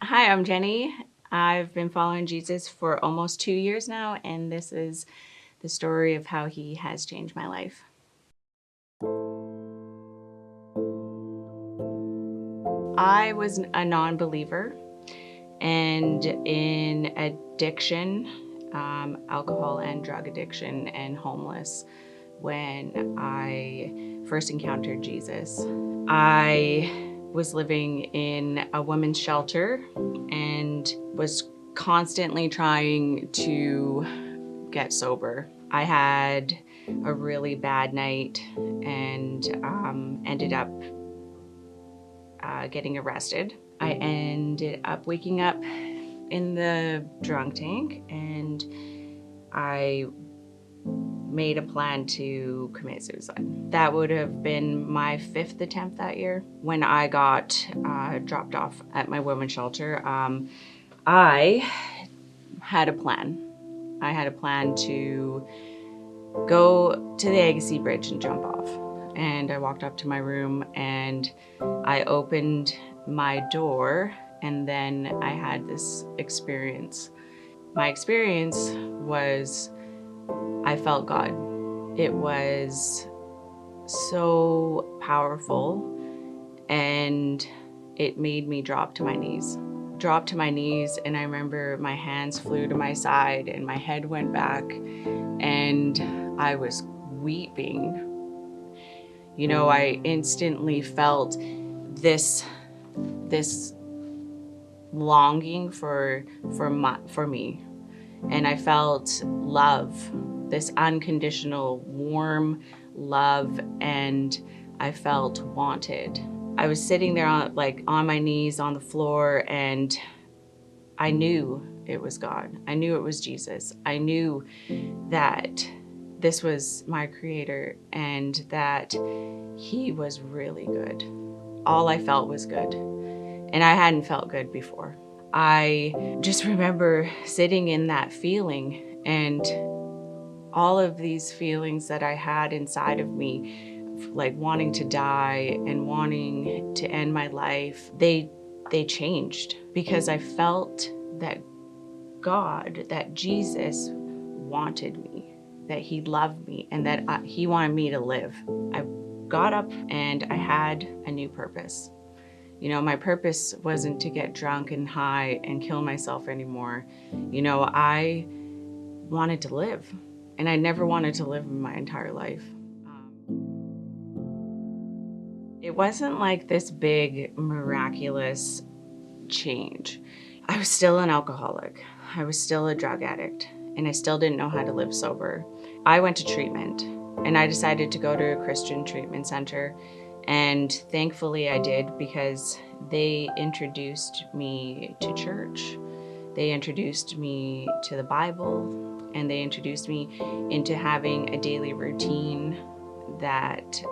Hi, I'm Jenny. I've been following Jesus for almost 2 years now, and this is the story of how he has changed my life. I was a non believer and in addiction, alcohol and drug addiction, and homeless when I first encountered Jesus. I was living in a women's shelter and was constantly trying to get sober. I had a really bad night and ended up getting arrested. I ended up waking up in the drunk tank and I made a plan to commit suicide. That would have been my 5th attempt that year. When I got dropped off at my women's shelter, I had a plan. I had a plan to go to the Agassiz Bridge and jump off. And I walked up to my room and I opened my door, and then I had this experience. My experience was I felt God. It was so powerful and it made me drop to my knees. Drop to my knees, and I remember my hands flew to my side and my head went back and I was weeping. You know, I instantly felt this longing for me, and I felt love, this unconditional warm love, and I felt wanted. I was sitting there on my knees on the floor, and I knew it was God. I knew it was Jesus. I knew that this was my creator and that he was really good. All I felt was good, and I hadn't felt good before. I just remember sitting in that feeling, and all of these feelings that I had inside of me, like wanting to die and wanting to end my life, they changed because I felt that God, that Jesus wanted me, that he loved me, and that he wanted me to live. I got up and I had a new purpose. You know, my purpose wasn't to get drunk and high and kill myself anymore. You know, I wanted to live, and I never wanted to live in my entire life. It wasn't like this big, miraculous change. I was still an alcoholic. I was still a drug addict, and I still didn't know how to live sober. I went to treatment, and I decided to go to a Christian treatment center. And thankfully I did, because they introduced me to church. They introduced me to the Bible, and they introduced me into having a daily routine that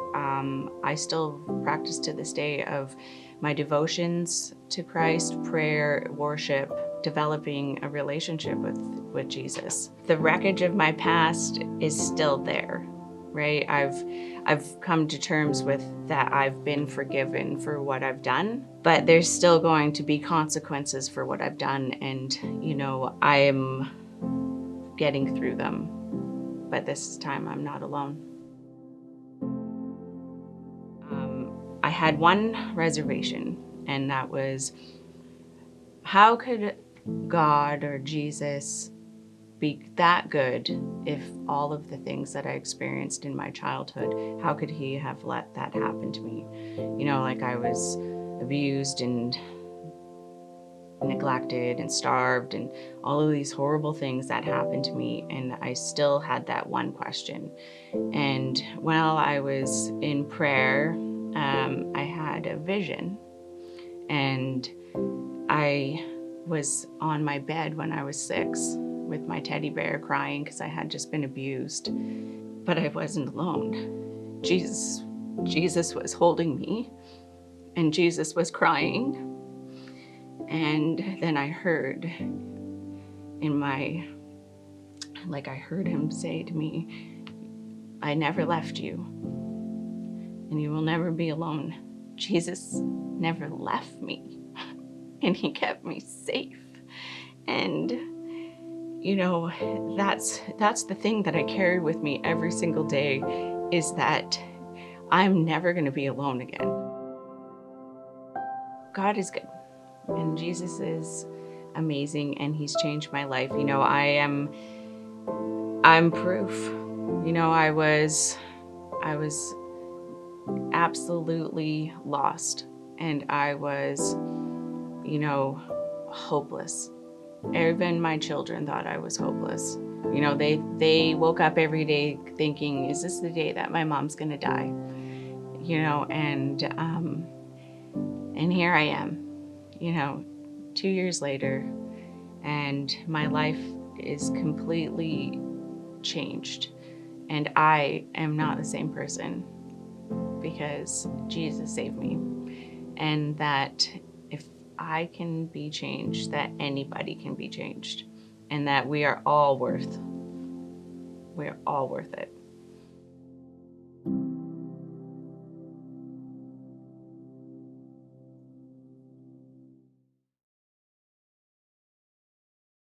I still practice to this day, of my devotions to Christ, prayer, worship, developing a relationship with Jesus. The wreckage of my past is still there, right? I've come to terms with that. I've been forgiven for what I've done, but there's still going to be consequences for what I've done, and you know, I am getting through them. But this time I'm not alone. I had one reservation, and that was, how could God or Jesus be that good if all of the things that I experienced in my childhood, how could he have let that happen to me? You know, like I was abused and neglected and starved and all of these horrible things that happened to me, and I still had that one question. And while I was in prayer, I had a vision, and I was on my bed when I was 6 with my teddy bear crying because I had just been abused. But I wasn't alone. Jesus was holding me, and Jesus was crying. And then I heard I heard him say to me, I never left you, and you will never be alone. Jesus never left me. and he kept me safe. And you know, that's the thing that I carry with me every single day, is that I'm never going to be alone again. God is good, and Jesus is amazing, and he's changed my life. You know, I'm proof. You know, I was absolutely lost, and I was, you know, hopeless. Even my children thought I was hopeless. You know, they woke up every day thinking, is this the day that my mom's gonna die? You know, and here I am, you know, 2 years later, and my life is completely changed. And I am not the same person, because Jesus saved me. And that if I can be changed, that anybody can be changed. And that we're all worth it.